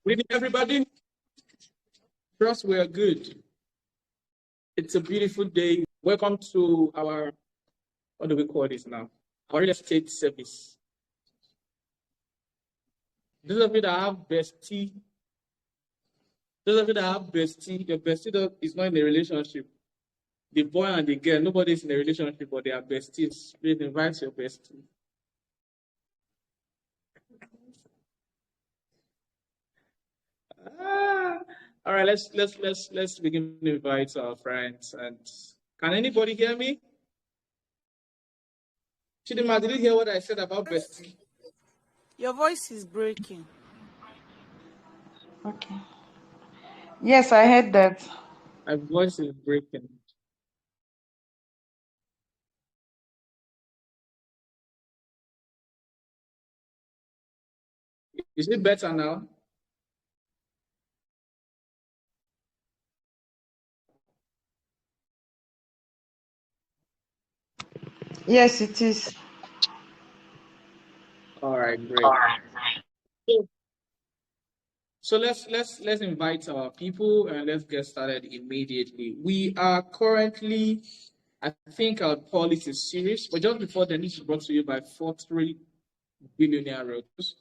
Good evening, everybody. Trust we are good. It's a beautiful day. Welcome to our, what do we call this now? Our real estate service. Those of you that have bestie, your bestie is not in a relationship. The boy and the girl, nobody's in a relationship, but they are besties. Please invite your bestie. All right, let's begin to invite our friends. And can anybody hear me? Chidima, did you hear what I said about bestie? Your voice is breaking. Okay. Yes, I heard that. My voice is breaking. Is it better now? Yes, it is. All right, great. So let's invite our people and let's get started immediately. We are currently, I think I'll call it a series, but just before then, this is brought to you by Fortreal Billionaire Realtors,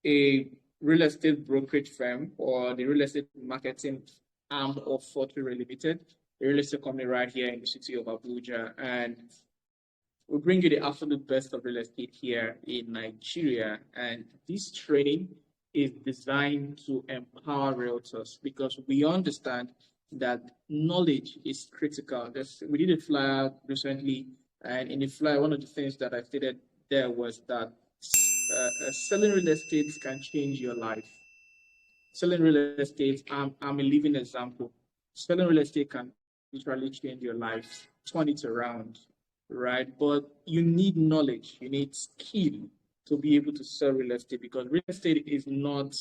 a real estate brokerage firm or the real estate marketing arm of Fortreal Limited, a real estate company right here in the city of Abuja. And we bring you the absolute best of real estate here in Nigeria. And this training is designed to empower realtors because we understand that knowledge is critical. We did a flyer recently, and in the flyer, one of the things that I stated there was that selling real estate can change your life. Selling real estate, I'm a living example. Selling real estate can literally change your life, turn it around, right? But you need knowledge, you need skill to be able to sell real estate because real estate is not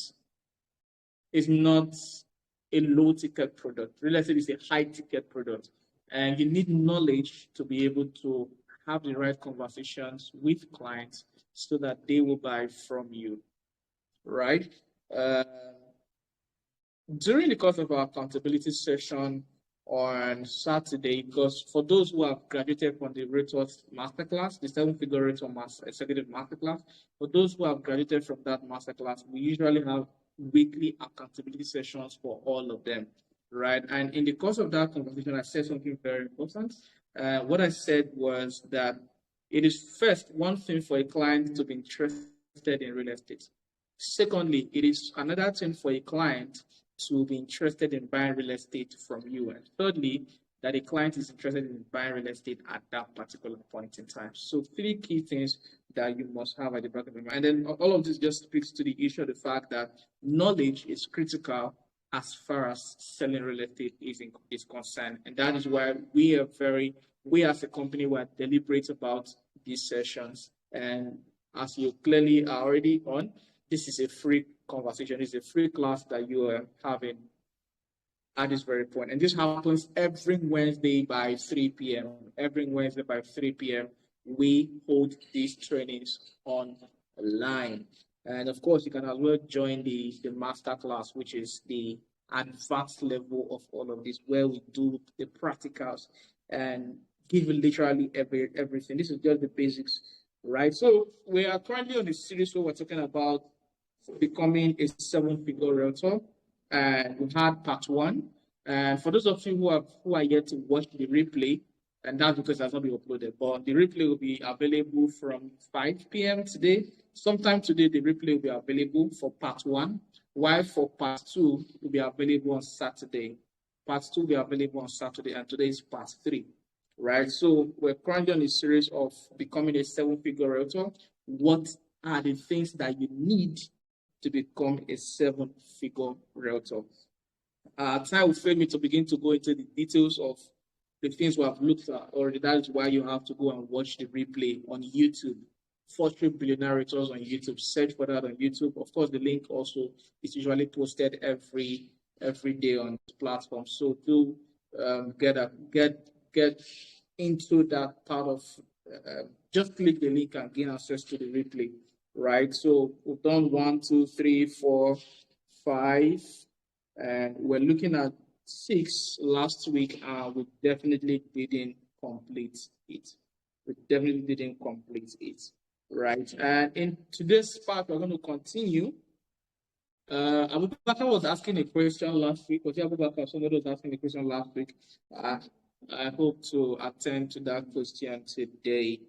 a low ticket product. Real estate is a high ticket product, and you need knowledge to be able to have the right conversations with clients so that they will buy from you, right? During the course of our accountability session on Saturday, because for those who have graduated from the Realtors Masterclass, the seven-figure Realtor Executive Masterclass, for those who have graduated from that Masterclass, we usually have weekly accountability sessions for all of them, right? And in the course of that conversation, I said something very important. What I said was that it is first one thing for a client to be interested in real estate. Secondly, it is another thing for a client to be interested in buying real estate from you. And thirdly, that a client is interested in buying real estate at that particular point in time. So three key things that you must have at the back of your mind. And then all of this just speaks to the issue of the fact that knowledge is critical as far as selling real estate is concerned. And that is why we as a company, we're deliberate about these sessions. And as you clearly are already on, this is a free conversation. It's a free class that you are having at this very point. And this happens every Wednesday by 3 p.m. Every Wednesday by 3 p.m. we hold these trainings online. And of course, you can as well join the master class, which is the advanced level of all of this, where we do the practicals and give you literally everything. This is just the basics, right? So we are currently on a series where we're talking about becoming a seven-figure realtor, and we had part one. And for those of you who are yet to watch the replay, and that's because it has not been uploaded, but the replay will be available from 5 p.m. today. Sometime today, the replay will be available for part one, while for part two, it will be available on Saturday. Part two will be available on Saturday, and today is part three, right? So we're currently on a series of becoming a seven-figure realtor. What are the things that you need to become a seven-figure realtor? Time will fail me to begin to go into the details of the things we have looked at already. That is why you have to go and watch the replay on YouTube. Fortreal Billionaire Realtors on YouTube. Search for that on YouTube. Of course, the link also is usually posted every day on the platform. So do get into that part of. Just click the link and gain access to the replay. Right. So we've done 1, 2, 3, 4, 5, and we're looking at 6 last week, and we definitely didn't complete it. Right? And in today's part, we're going to continue. Abubakar was asking a question last week. Was Abubakar? Somebody was asking a question last week. I hope to attend to that question today.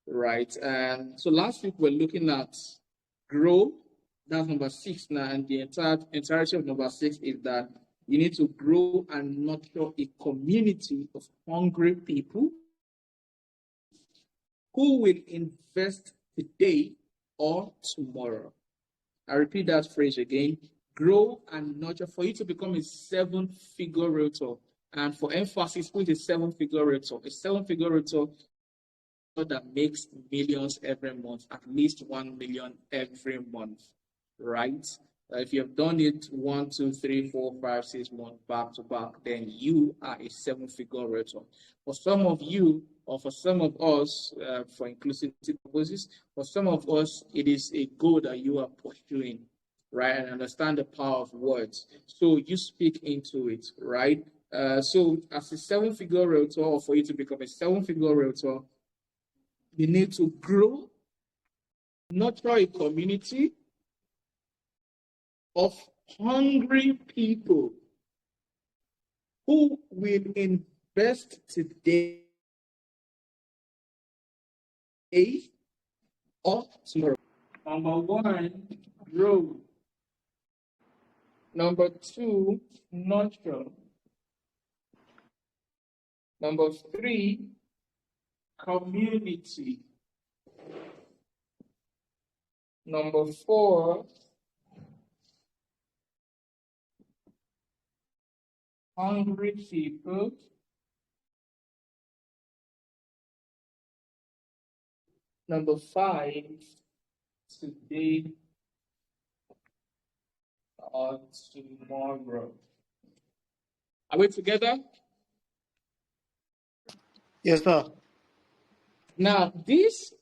Right? And so last week we're looking at grow. That's number 6 now, and the entirety of number 6 is that you need to grow and nurture a community of hungry people who will invest today or tomorrow. I repeat that phrase again. Grow and nurture for you to become a 7-figure realtor. And for emphasis, put a 7-figure realtor. A 7-figure realtor that makes millions every month, at least 1 million every month, right? If you have done it 1, 2, 3, 4, 5, 6 months back to back, then you are a 7-figure realtor. For some of you, or for some of us, for inclusivity purposes, for some of us, it is a goal that you are pursuing, right? And understand the power of words. So you speak into it, right? So as a 7-figure realtor, or for you to become a 7-figure realtor, you need to grow, nurture a community of hungry people who will invest today or tomorrow. Number 1, grow. Number 2, nurture. Number 3, community. Number 4, hungry people. Number 5, today or tomorrow. Are we together? Yes, sir. Now, these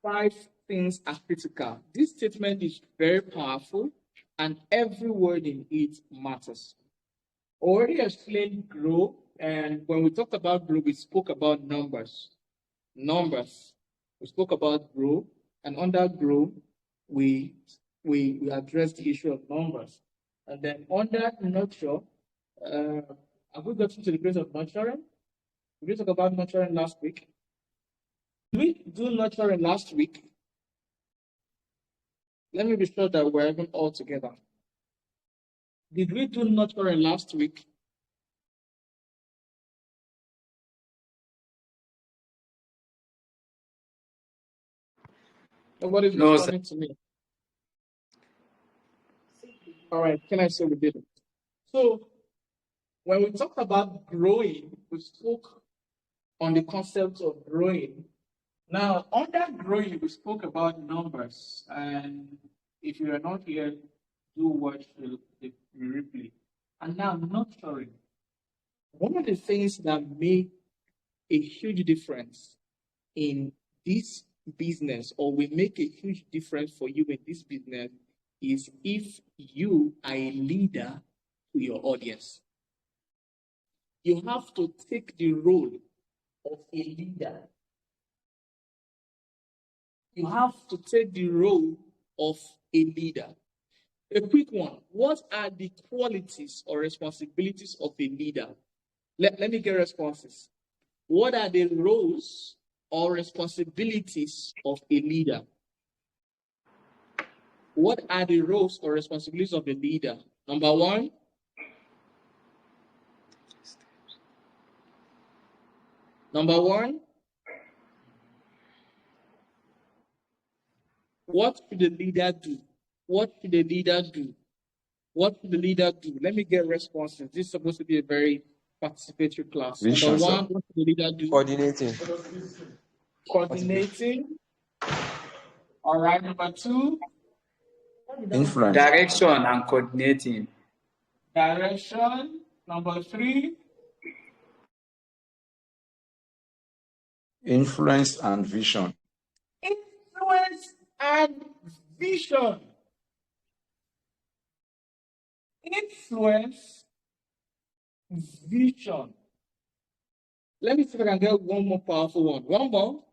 5 things are critical. This statement is very powerful, and every word in it matters. Already explained grow, and when we talked about grow, we spoke about numbers. We spoke about grow, and under grow, we addressed the issue of numbers. And then under nurture, have we gotten to the place of nurturing? Did we talk about nurturing last week? Did we do nurturing last week? Let me be sure that we're even all together. Did we do nurturing last week? Nobody's responding to me. All right, can I say we did it? So when we talk about growing, we spoke on the concept of growing. Now, under growing, we spoke about numbers. And if you are not here, do watch the replay. And now, nurturing. One of the things that make a huge difference in this business, or will make a huge difference for you in this business, is if you are a leader to your audience. You have to take the role of a leader. You have to take the role of a leader. A quick one. What are the qualities or responsibilities of a leader? Let me get responses. What are the roles or responsibilities of a leader? What are the roles or responsibilities of a leader? Number 1. Number 1. What should the leader do? What should the leader do? What should the leader do? Let me get responses. This is supposed to be a very participatory class. Number 1, what should the leader do? Coordinating. Coordinating. All right. Number 2. Influence. Direction and coordinating. Direction. Number 3. Influence and vision. Influence and vision. Influence, vision. Let me see if I can get one more powerful one. One more.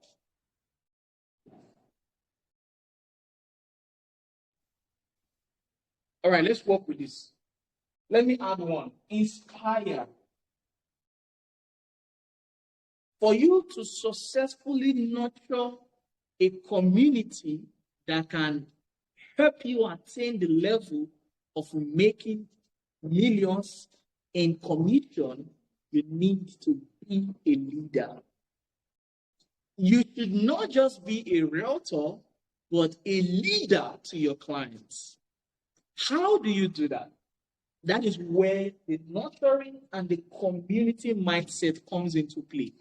All right, let's work with this. Let me add one. Inspire. For you to successfully nurture a community that can help you attain the level of making millions in commission, you need to be a leader. You should not just be a realtor, but a leader to your clients. How do you do that? That is where the nurturing and the community mindset comes into play.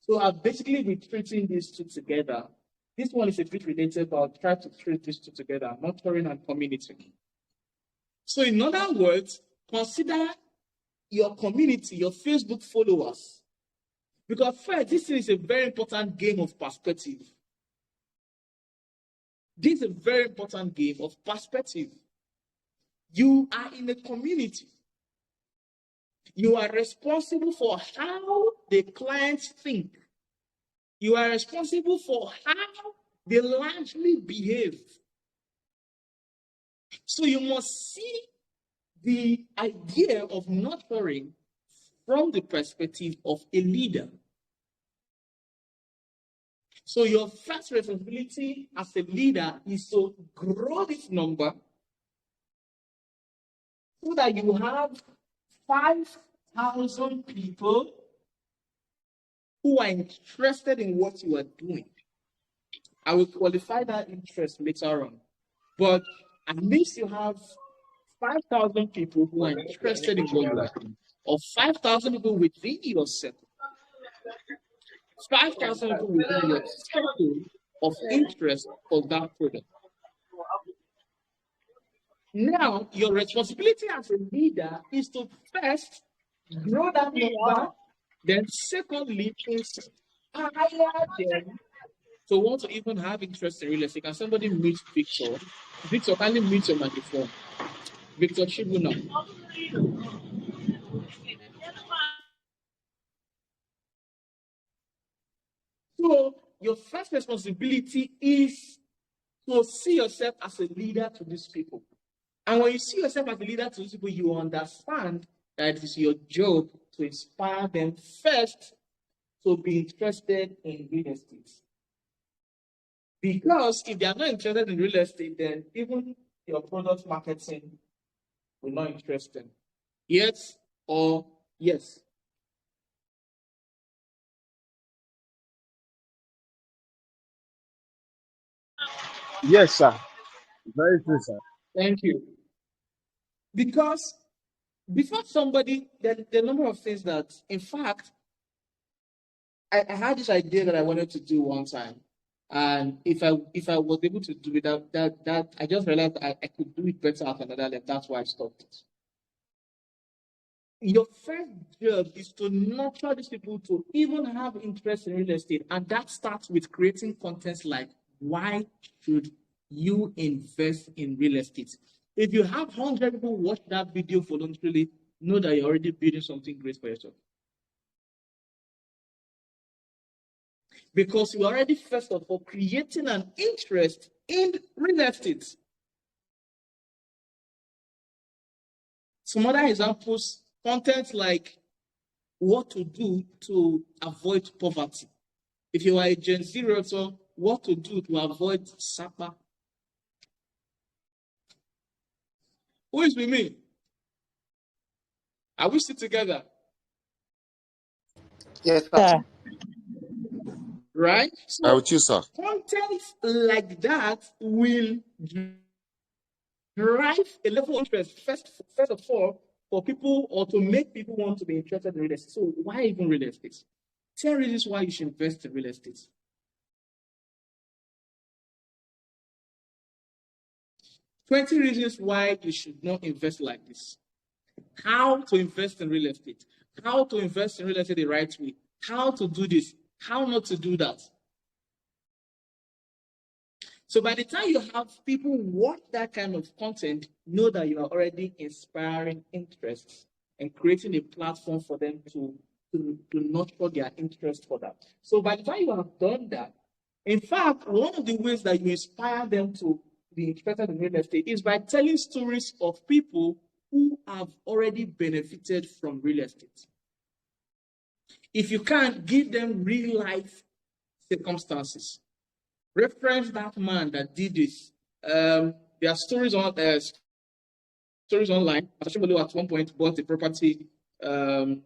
So I've basically been treating these two together. This one is a bit related, but I'll try to treat these two together, nurturing and community. So in other words, consider your community, your Facebook followers. Because first, this is a very important game of perspective. This is a very important game of perspective. You are in a community. You are responsible for how the clients think. You are responsible for how they largely behave. So you must see the idea of nurturing from the perspective of a leader. So your first responsibility as a leader is to grow this number so that you have 5,000 people who are interested in what you are doing. I will qualify that interest later on. But at least you have 5,000 people who are interested in what you are doing, or 5,000 people within your circle, 5,000 people within your circle of interest for that product. Now, your responsibility as a leader is to first grow that number, then secondly, inspire them to want to even have interest in real estate. Can somebody mute Victor? Victor, kindly mute your microphone. Victor Chibuna. So your first responsibility is to see yourself as a leader to these people. And when you see yourself as a leader to these people, you understand that it is your job to inspire them first to be interested in real estate. Because if they are not interested in real estate, then even your product marketing will not interest them. Yes or yes? Yes, sir. Very true, sir. Thank you. Because before somebody, there are a number of things that, in fact, I had this idea that I wanted to do one time. And if I was able to do it, that I just realized I could do it better at another level. That's why I stopped it. Your first job is to nurture these people to even have interest in real estate. And that starts with creating content like, why should you invest in real estate? If you have 100 people watch that video voluntarily, know that you're already building something great for yourself. Because you're already, first of all, creating an interest in real estate. Some other examples, content like what to do to avoid poverty. If you are a Gen Z realtor, what to do to avoid SAPA. Who is with me? Are we still together? Yes, sir. Right? So with you, sir. content like that will drive a level of interest, first of all, for people, or to make people want to be interested in real estate. So why even real estate? 10 reasons why you should invest in real estate. 20 reasons why you should not invest like this. How to invest in real estate. How to invest in real estate the right way. How to do this. How not to do that. So by the time you have people watch that kind of content, know that you are already inspiring interest and creating a platform for them to nurture their interest for that. So by the time you have done that, in fact, one of the ways that you inspire them to be interested in real estate is by telling stories of people who have already benefited from real estate. If you can't, give them real life circumstances. Reference that man that did this. There are stories online. Ashimolu at one point bought a property, I've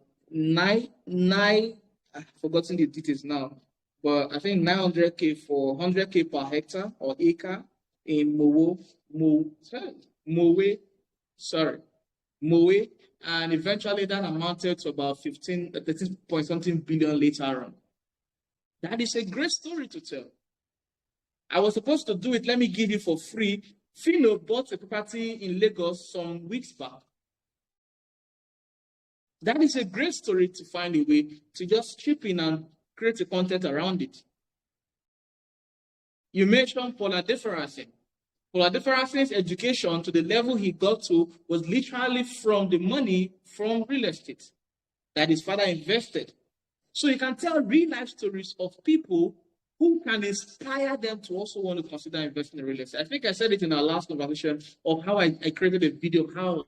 forgotten the details now, but I think 900K for 100K per hectare or acre in Mowe, and eventually that amounted to about 13 point something billion later on. That is a great story to tell. I was supposed to do it, let me give you for free. Philo bought a property in Lagos some weeks back. That is a great story to find a way to just chip in and create a content around it. You mentioned Paula Deferensen. Paula Deferensen's education to the level he got to was literally from the money from real estate that his father invested. So you can tell real life stories of people who can inspire them to also want to consider investing in real estate. I think I said it in our last conversation of how I created a video of how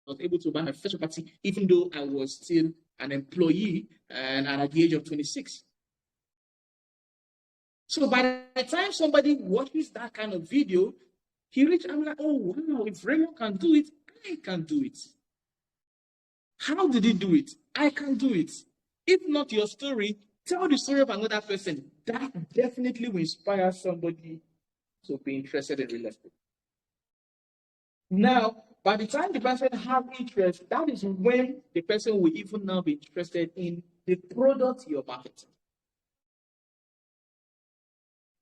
I was able to buy my first property, even though I was still an employee and at the age of 26. So by the time somebody watches that kind of video, I'm like, oh wow, if Raymond can do it, I can do it. How did he do it? I can do it. If not your story, tell the story of another person. That definitely will inspire somebody to be interested in real estate. Now, by the time the person has interest, that is when the person will even now be interested in the product you're marketing.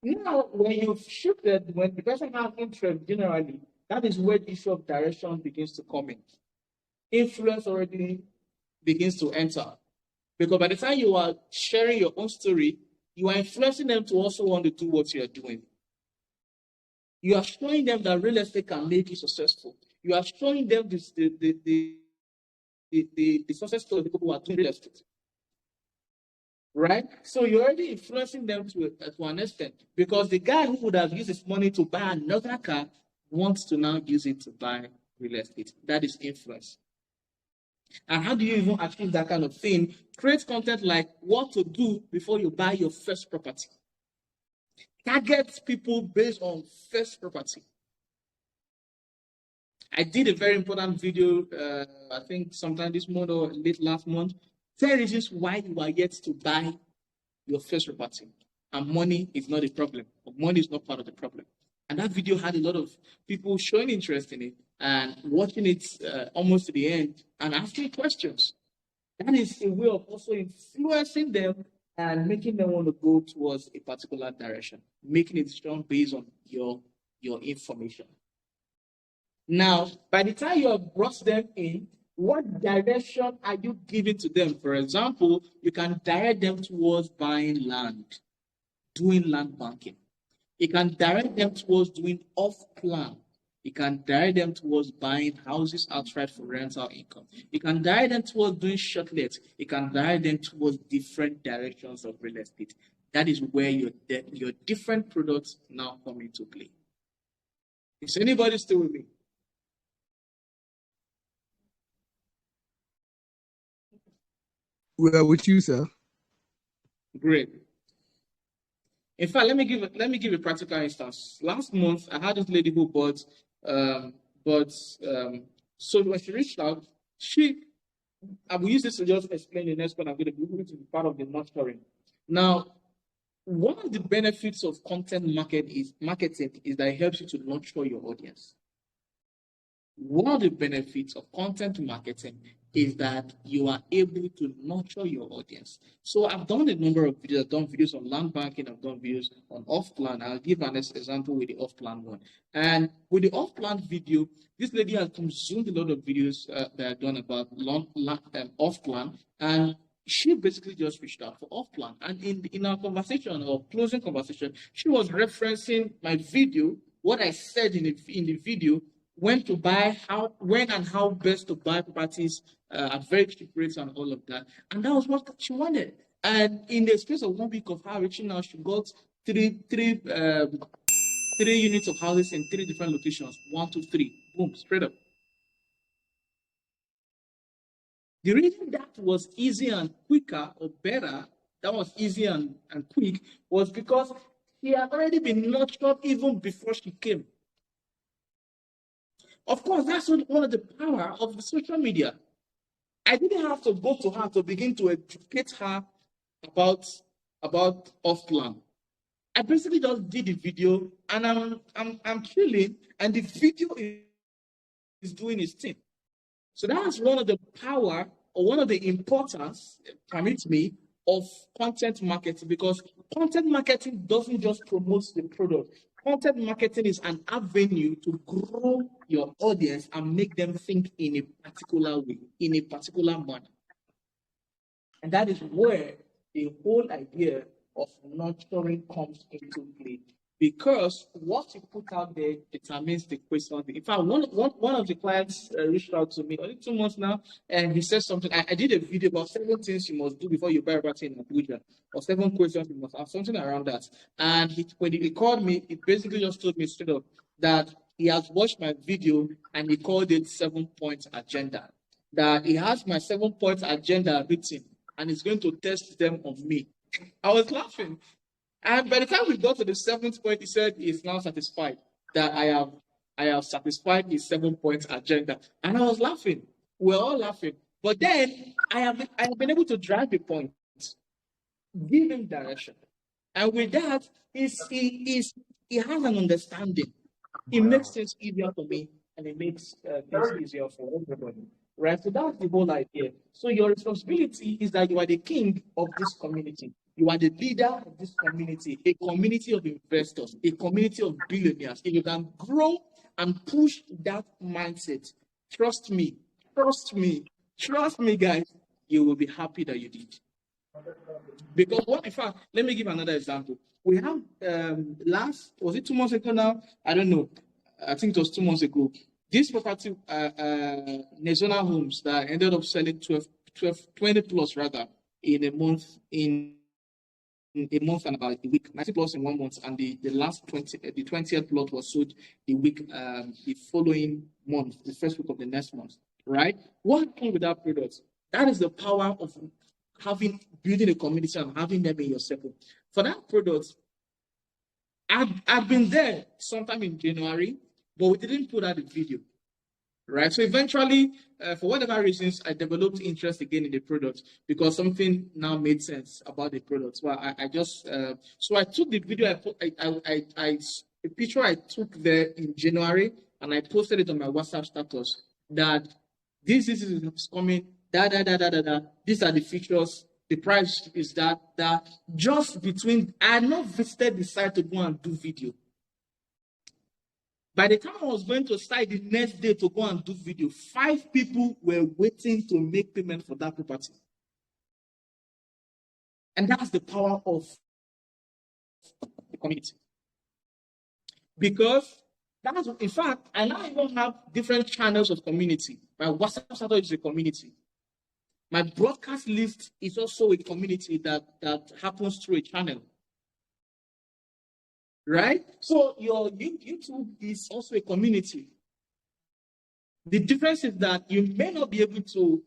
Now, when you've shifted, when the person has interest generally, that is where the issue of direction begins to come in. Influence already begins to enter. Because by the time you are sharing your own story, you are influencing them to also want to do what you are doing. You are showing them that real estate can make you successful. You are showing them the success story of the people who are doing real estate. Right? So you're already influencing them to an extent, because the guy who would have used his money to buy another car wants to now use it to buy real estate. That is influence. And how do you even achieve that kind of thing? Create content like what to do before you buy your first property. Target people based on first property. I did a very important video, I think sometime this month or late last month. 10 reasons why you are yet to buy your first property. And money is not a problem. Money is not part of the problem. And that video had a lot of people showing interest in it and watching it almost to the end and asking questions. That is a way of also influencing them and making them want to go towards a particular direction, making it strong based on your information. Now, by the time you have brought them in, what direction are you giving to them? For example, you can direct them towards buying land, doing land banking. You can direct them towards doing off-plan. You can direct them towards buying houses outright for rental income. You can direct them towards doing shortlets. You can direct them towards different directions of real estate. That is where your different products now come into play. Is anybody still with me? We are with you, sir. Great. In fact, let me give a practical instance. Last month, I had this lady who bought. So when she reached out, I will use this to just explain the next one. I'm going to be part of the nurturing. Now, one of the benefits of content marketing is that it helps you to nurture your audience. One of the benefits of content marketing is that you are able to nurture your audience. So I've done a number of videos. I've done videos on land banking. I've done videos on off-plan. I'll give an example with the off-plan one. And with the off-plan video, this lady has consumed a lot of videos that I've done about off-plan. And she basically just reached out for off plan. And in our conversation or closing conversation, she was referencing my video, what I said in the video, when to buy, when and how best to buy properties at very cheap rates and all of that. And that was what she wanted. And in the space of 1 week of her reaching out, she got three units of houses in 3 different locations. 1, 2, 3. Boom, straight up. The reason that was easy and quicker or better, that was easy and quick, was because she had already been nurtured even before she came. Of course, that's one of the power of the social media. I didn't have to go to her to begin to educate her about off-plan. I basically just did the video, and I'm chilling, and the video is doing its thing. So that's one of the power or one of the importance, permit me, of content marketing, because content marketing doesn't just promote the product. Content marketing is an avenue to grow your audience and make them think in a particular way, in a particular manner. And that is where the whole idea of nurturing comes into play. Because what you put out there determines the question. In fact, one of the clients reached out to me only 2 months now, and he said something. I did a video about 7 things you must do before you buy a property in Abuja, or 7 questions you must ask, something around that. And when he called me, he basically just told me straight up that he has watched my video and he called it 7-point agenda. That he has my 7-point agenda written and he's going to test them on me. I was laughing. And by the time we got to the 7th point, he said he's now satisfied that I have satisfied his 7-point agenda. And I was laughing. We're all laughing. But then I have been able to drive the point, give him direction. And with that, he has an understanding. It makes things easier for me, and it makes things easier for everybody. Right? So that's the whole idea. So your responsibility is that you are the king of this community. You are the leader of this community, a community of investors, a community of billionaires. If you can grow and push that mindset, trust me, guys, you will be happy that you did. Because in fact, let me give another example. We have was it 2 months ago now? I don't know. I think it was 2 months ago. This property, Nezona Homes, that ended up selling 20 plus rather in a month, in a month and about a week, 90 plus in 1 month, and the last 20th plot was sold the following month, the first week of the next month, right? What happened with that product? That is the power of building a community and having them in your circle. For that product, I've been there sometime in January, but we didn't put out the video, right? So eventually, for whatever reasons, I developed interest again in the product because something now made sense about the product. So I just so I took the video. A picture I took there in January, and I posted it on my WhatsApp status that this is coming. These are the features. The price is that. Just between, I had not visited the site to go and do video. By the time I was going to site the next day to go and do video, 5 people were waiting to make payment for that property. And that's the power of the community. Because in fact, I now even have different channels of community. My WhatsApp status is a community. My broadcast list is also a community that happens through a channel. Right? So your YouTube is also a community. The difference is that you may not be able to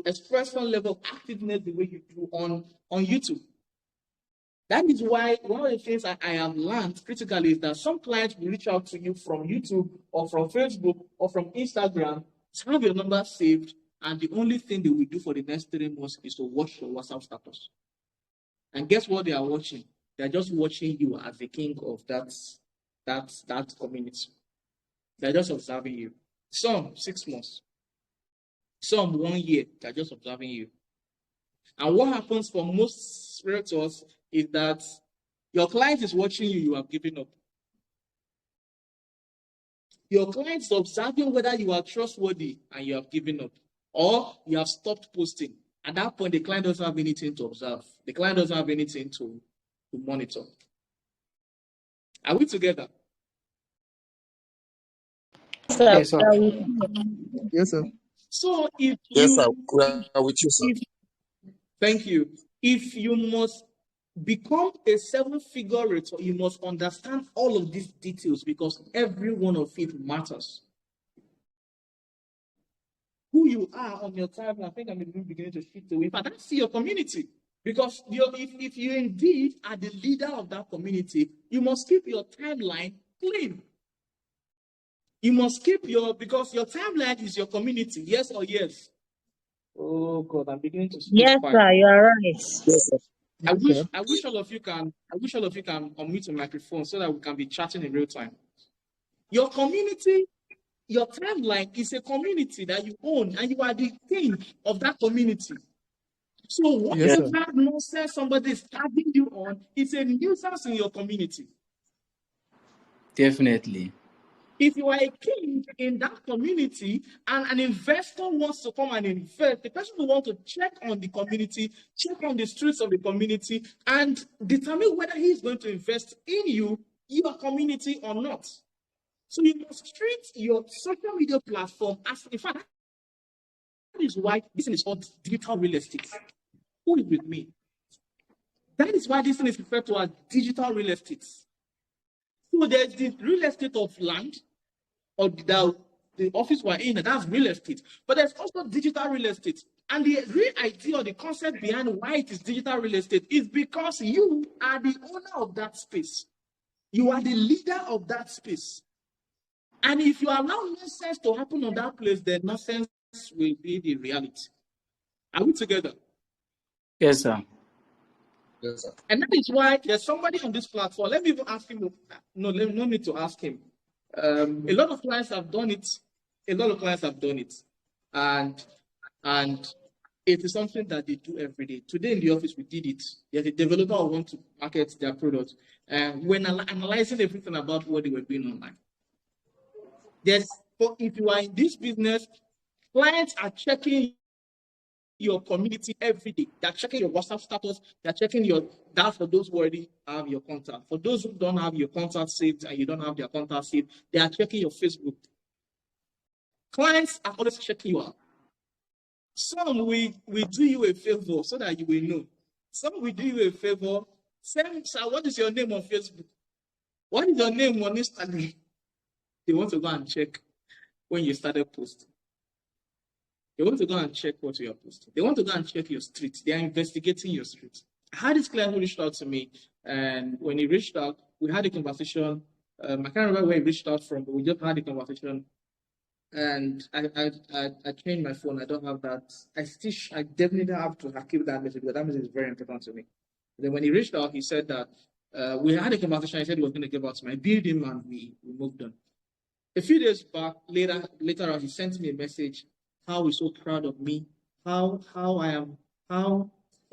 express some level of activeness the way you do on YouTube. That is why one of the things I have learned critically is that some clients will reach out to you from YouTube or from Facebook or from Instagram, have your number saved, and the only thing they will do for the next 3 months is to watch your WhatsApp status. And guess what they are watching? They are just watching you as the king of that community. They're just observing you. Some 6 months, some 1 year. They're just observing you. And what happens for most realtors is that your client is watching you, you have given up. Your client is observing whether you are trustworthy and you have given up, or you have stopped posting At that point, the client doesn't have anything to observe. The client doesn't have anything to monitor. Are we together? Yes, sir. Yes, sir. So if Yes, sir. you, We are with you, sir. thank you. If you must become a seven-figure realtor, you must understand all of these details because every one of it matters. Who you are on your timeline, I think I'm beginning to shift away. But that's your community. Because if you indeed are the leader of that community, you must keep your timeline clean. You must keep because your timeline is your community. Yes or yes? Oh God, I'm beginning to speak. Yes, Fine. sir, you are right. Yes, sir. I Yes, wish sir. all of you can unmute your microphone so that we can be chatting in real time. Your community, your timeline is a community that you own, and you are the king of that community. So Yes, sir. whatever nonsense somebody is tagging you on, it's a nuisance in your community. Definitely. If you are a king in that community and an investor wants to come and invest, the person will want to check on the community, check on the streets of the community, and determine whether he is going to invest in you, your community, or not. So you must treat your social media platform as, in fact, that is why this is called digital real estate. Who is with me? That is why this thing is referred to as digital real estate. So there's the real estate of land, or the office we're in, that's real estate. But there's also digital real estate. And the real idea or the concept behind why it is digital real estate is because you are the owner of that space. You are the leader of that space. And if you allow nonsense to happen on that place, then nonsense will be the reality. Are we together? Yes, sir. Yes, sir. And that is why there's somebody on this platform. Let me even ask him. No need to ask him. A lot of clients have done it. And it is something that they do every day. Today in the office, we did it. There's a developer who wants to market their product, and when analyzing everything about what they were doing online, if you are in this business, clients are checking your community every day. They're checking your WhatsApp status. They're checking that for those who already have your contact. For those who don't have your contact saved and you don't have their contact saved, they are checking your Facebook. Clients are always checking you out. Some we do you a favor so that you will know. Some we do you a favor. Sir, what is your name on Facebook? What is your name on Instagram? They want to go and check when you started posting. They want to go and check what you are posting. They want to go and check your street. They are investigating your street. I had this client who reached out to me, and when he reached out, we had a conversation. I can't remember where he reached out from, but we just had a conversation. And I changed my phone. I don't have that. I definitely have to keep that message because that message is very important to me. Then when he reached out, he said that we had a conversation. He said he was going to give out to my building, and we moved on. A few days back, later on, he sent me a message. How he's so proud of me. How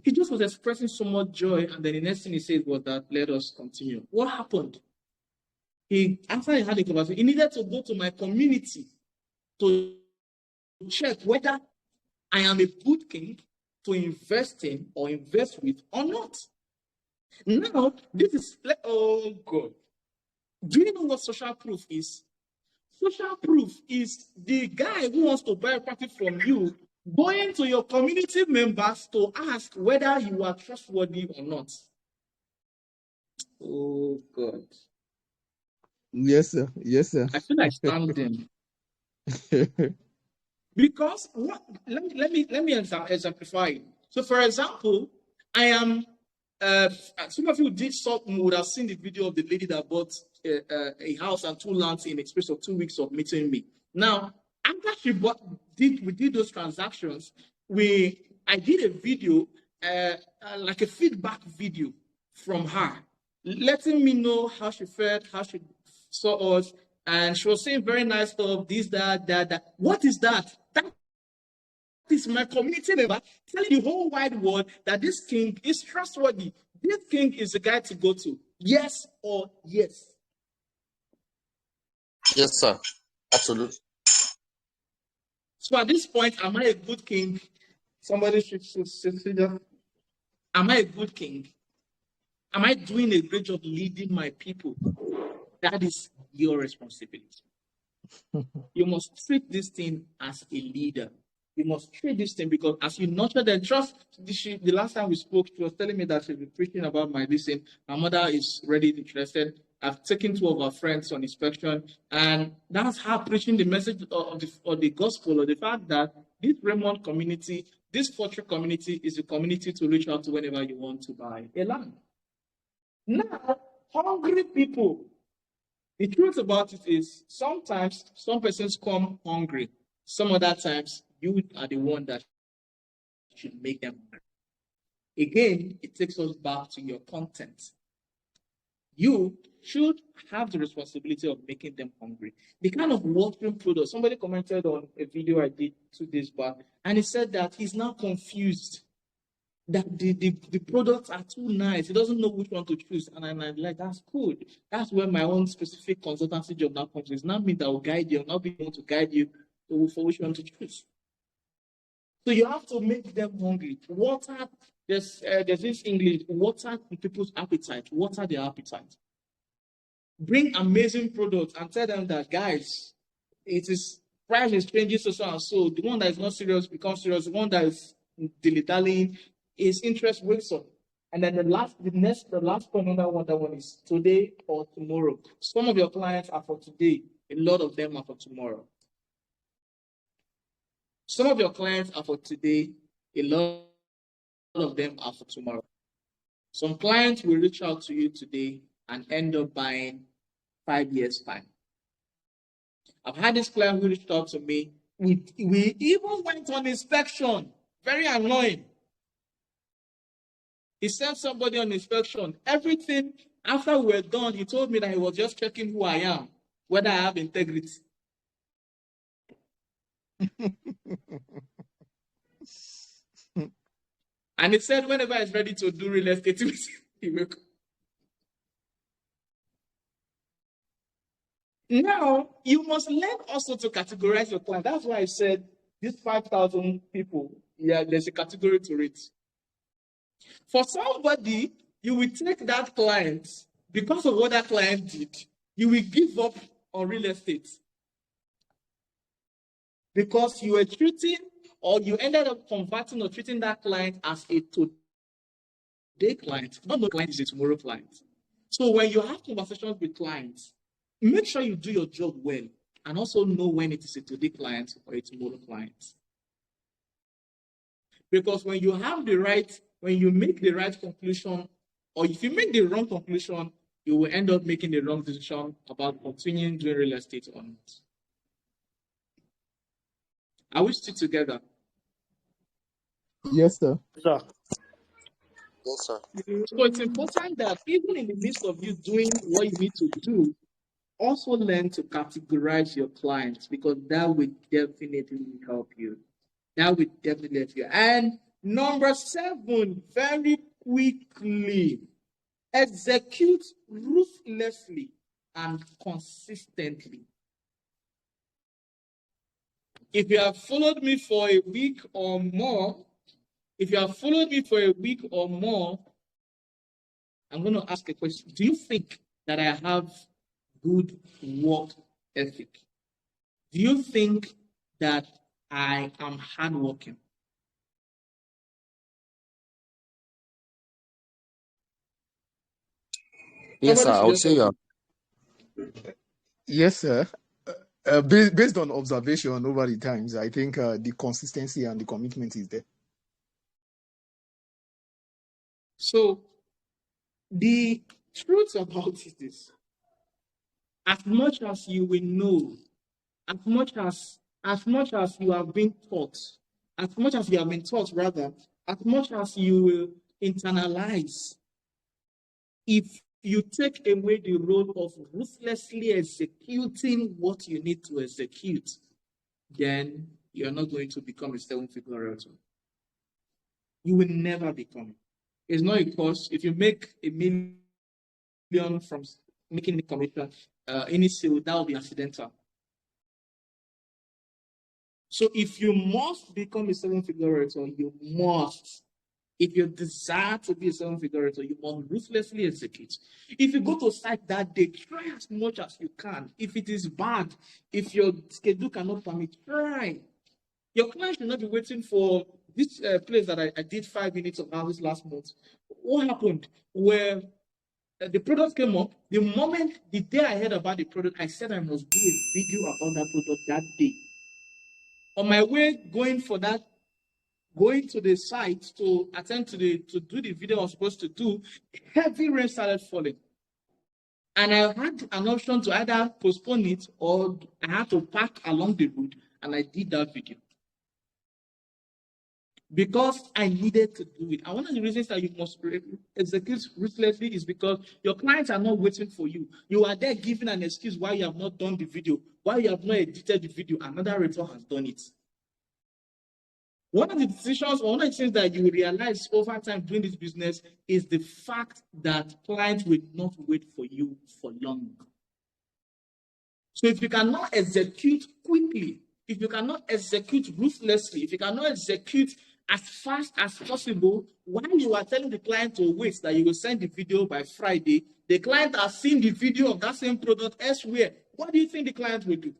he just was expressing so much joy, and then the next thing he said was that let us continue. What happened? After he had a conversation, he needed to go to my community to check whether I am a good king to invest in or invest with or not. Now, this is, oh God. Do you know what social proof is? Social proof is the guy who wants to buy a property from you going to your community members to ask whether you are trustworthy or not. Oh God. Yes, sir. Yes, sir. I feel like standing. Because let me exemplify it. So for example, I am some of you would have seen the video of the lady that bought a house and 2 lands in the space of 2 weeks of meeting me. Now, after we did those transactions, I did a video, like a feedback video from her, letting me know how she felt, how she saw us, and she was saying very nice stuff, this, that. What is that? That is my community member telling the whole wide world that this king is trustworthy. This king is the guy to go to. Yes or yes? Yes, sir. Absolutely. So at this point, am I a good king? Somebody should just, am I a good king? Am I doing a great job leading my people? That is your responsibility. You must treat this thing as a leader. You must treat this thing because as you nurture them, trust. The last time we spoke, she was telling me that she'll be preaching about my listening. My mother is really interested. I've taken 2 of her friends on inspection, and that's her preaching the message of the gospel, of the fact that this Raymond community, this Fortreal community, is a community to reach out to whenever you want to buy a land. Now, hungry people. The truth about it is sometimes some persons come hungry. Some other times you are the one that should make them hungry. Again, it takes us back to your content. You should have the responsibility of making them hungry. The kind of watering product, somebody commented on a video I did 2 days back, and he said that he's now confused. That the products are too nice. He doesn't know which one to choose. And I'm like, that's good. That's where my own specific consultancy job now comes. It's not me that will guide you. I'm not being able to guide you for which one to choose. So you have to make them hungry. Water, there's this English, water people's appetite. Water their appetite. Bring amazing products and tell them that, guys, price is changing so and so. The one that is not serious becomes serious. The one that is dilly-dallying, is interest rates up. And then the last point on that one is today or tomorrow. Some of your clients are for today. A lot of them are for tomorrow. Some of your clients are for today. A lot of them are for tomorrow. Some clients will reach out to you today and end up buying 5 years' time. I've had this client who reached out to me. We even went on inspection. Very annoying. He sent somebody on inspection. Everything, after we were done, he told me that he was just checking who I am, whether I have integrity. And he said whenever he's ready to do real estate, he will come. Now, you must learn also to categorize your client. That's why I said these 5,000 people, there's a category to it. For somebody, you will take that client, because of what that client did, you will give up on real estate. Because you were treating, or you ended up converting or treating that client as a today client. Not no client is a tomorrow client. So when you have conversations with clients, make sure you do your job well and also know when it is a today client or a tomorrow client. Because when you make the right conclusion, or if you make the wrong conclusion, you will end up making the wrong decision about continuing doing real estate or not. Are we still together? Yes, sir. Sir. Yes, sir. So it's important that even in the midst of you doing what you need to do, also learn to categorize your clients, because that will definitely help you. That will definitely help you. And number 7, very quickly, execute ruthlessly and consistently. If you have followed me for a week or more, I'm going to ask a question. Do you think that I have good work ethic? Do you think that I am hardworking? Yes, sir. I would say you're. Yes, sir. Based on observation over the times, I think the consistency and the commitment is there. So the truth about it is, as much as you will know, as much as you have been taught, as much as you will internalize, if you take away the role of ruthlessly executing what you need to execute, then you're not going to become a 7-figure realtor. You will never become. It's not a course. If you make $1 million from making the commission, any sale, that will be accidental. So if you must become a seven-figure realtor, you must. If you desire to be a seven-figure realtor, you must ruthlessly execute. If you go to site that day, try as much as you can. If it is bad, if your schedule cannot permit, try. Your client should not be waiting for this place that I did 5 minutes of houses last month. What happened? Where the product came up, the day I heard about the product, I said I must do a video about that product that day. On my way going to the site to do the video I was supposed to do, heavy rain started falling. And I had an option to either postpone it or I had to park along the road, and I did that video. Because I needed to do it. And one of the reasons that you must execute ruthlessly is because your clients are not waiting for you. You are there giving an excuse why you have not done the video, why you have not edited the video. Another realtor has done it. One of the decisions, or one of the things that you will realize over time doing this business is the fact that clients will not wait for you for long. So if you cannot execute quickly, if you cannot execute ruthlessly, if you cannot execute as fast as possible, while you are telling the client to wait that you will send the video by Friday, the client has seen the video of that same product elsewhere. What do you think the client will do?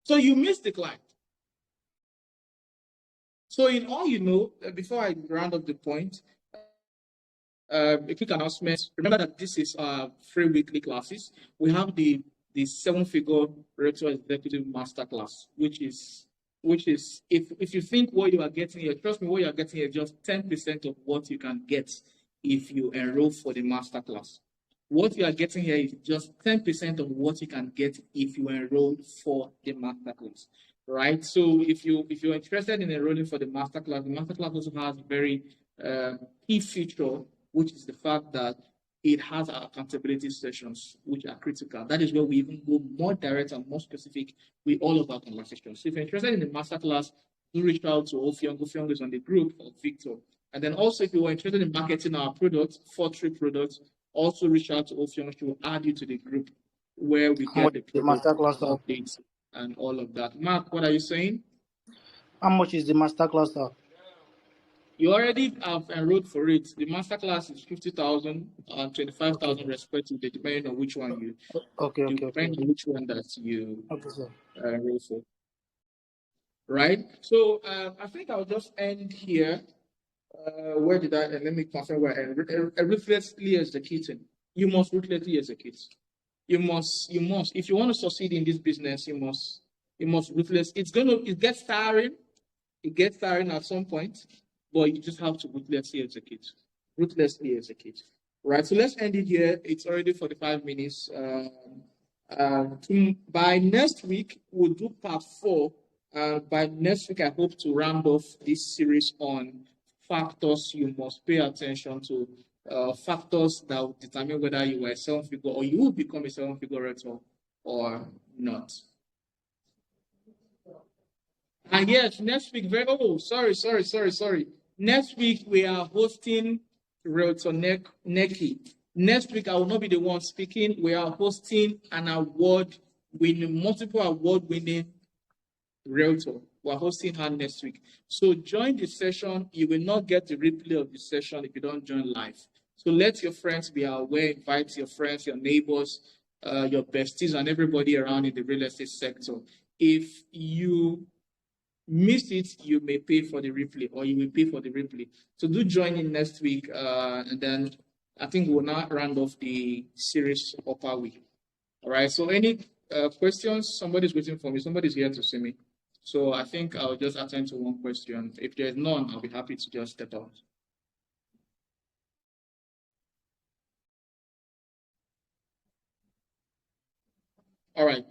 So you miss the client. So in all you know, before I round up the point, a quick announcement. Remember that this is free weekly classes. We have the seven-figure Realtor Executive Masterclass, which is if you think what you are getting here, trust me, what you are getting here is just 10% of what you can get if you enroll for the masterclass. What you are getting here is just 10% of what you can get if you enroll for the masterclass, right? So if you're interested in enrolling for the masterclass also has a very key feature, which is the fact that it has our accountability sessions, which are critical. That is where we even go more direct and more specific with all of our conversations. So if you're interested in the masterclass, do reach out to Ophion. Ophion is on the group of Victor. And then also, if you are interested in marketing our products, Fortreal products, also reach out to Ophion. She will add you to the group where we get the product updates and all of that. Mark, what are you saying? How much is the masterclass? You already have enrolled for it. The masterclass is 50,000 and 25,000 respectively, depending on which one you. Depending on which one that you enroll for. Right. So I think I'll just end here. Where did I? Let me confirm where I ruthlessly executing. You must ruthlessly execute. You must. If you want to succeed in this business, you must ruthless. It gets tiring. It gets tiring at some point. But you just have to ruthlessly execute. Ruthlessly execute. Right. So let's end it here. It's already 45 minutes. By next week, we'll do part 4. By next week, I hope to round off this series on factors you must pay attention to. Factors that will determine whether you are a seven-figure or you will become a seven-figure realtor or not. And yes, next week, sorry. Next week, we are hosting Realtor Neki. Next week, I will not be the one speaking. We are hosting an multiple award-winning Realtor. We're hosting her next week. So join the session. You will not get the replay of the session if you don't join live. So let your friends be aware. Invite your friends, your neighbors, your besties, and everybody around in the real estate sector. If you miss it, you may pay for the replay, or you will pay for the replay. So do join in next week, and then I think we'll now round off the series upper week. All right. So any questions? Somebody's waiting for me. Somebody's here to see me. So I think I'll just attend to one question. If there's none, I'll be happy to just step out. All right.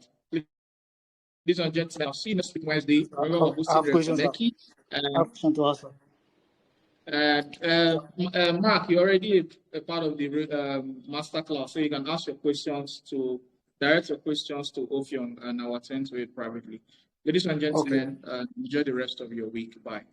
Ladies and gentlemen, I'll see you next week Wednesday. Remember, we're hosting Neki. Mark, you're already a part of the masterclass, so you can ask your questions direct your questions to Ophion, and I'll attend to it privately. Ladies and gentlemen, enjoy the rest of your week. Bye.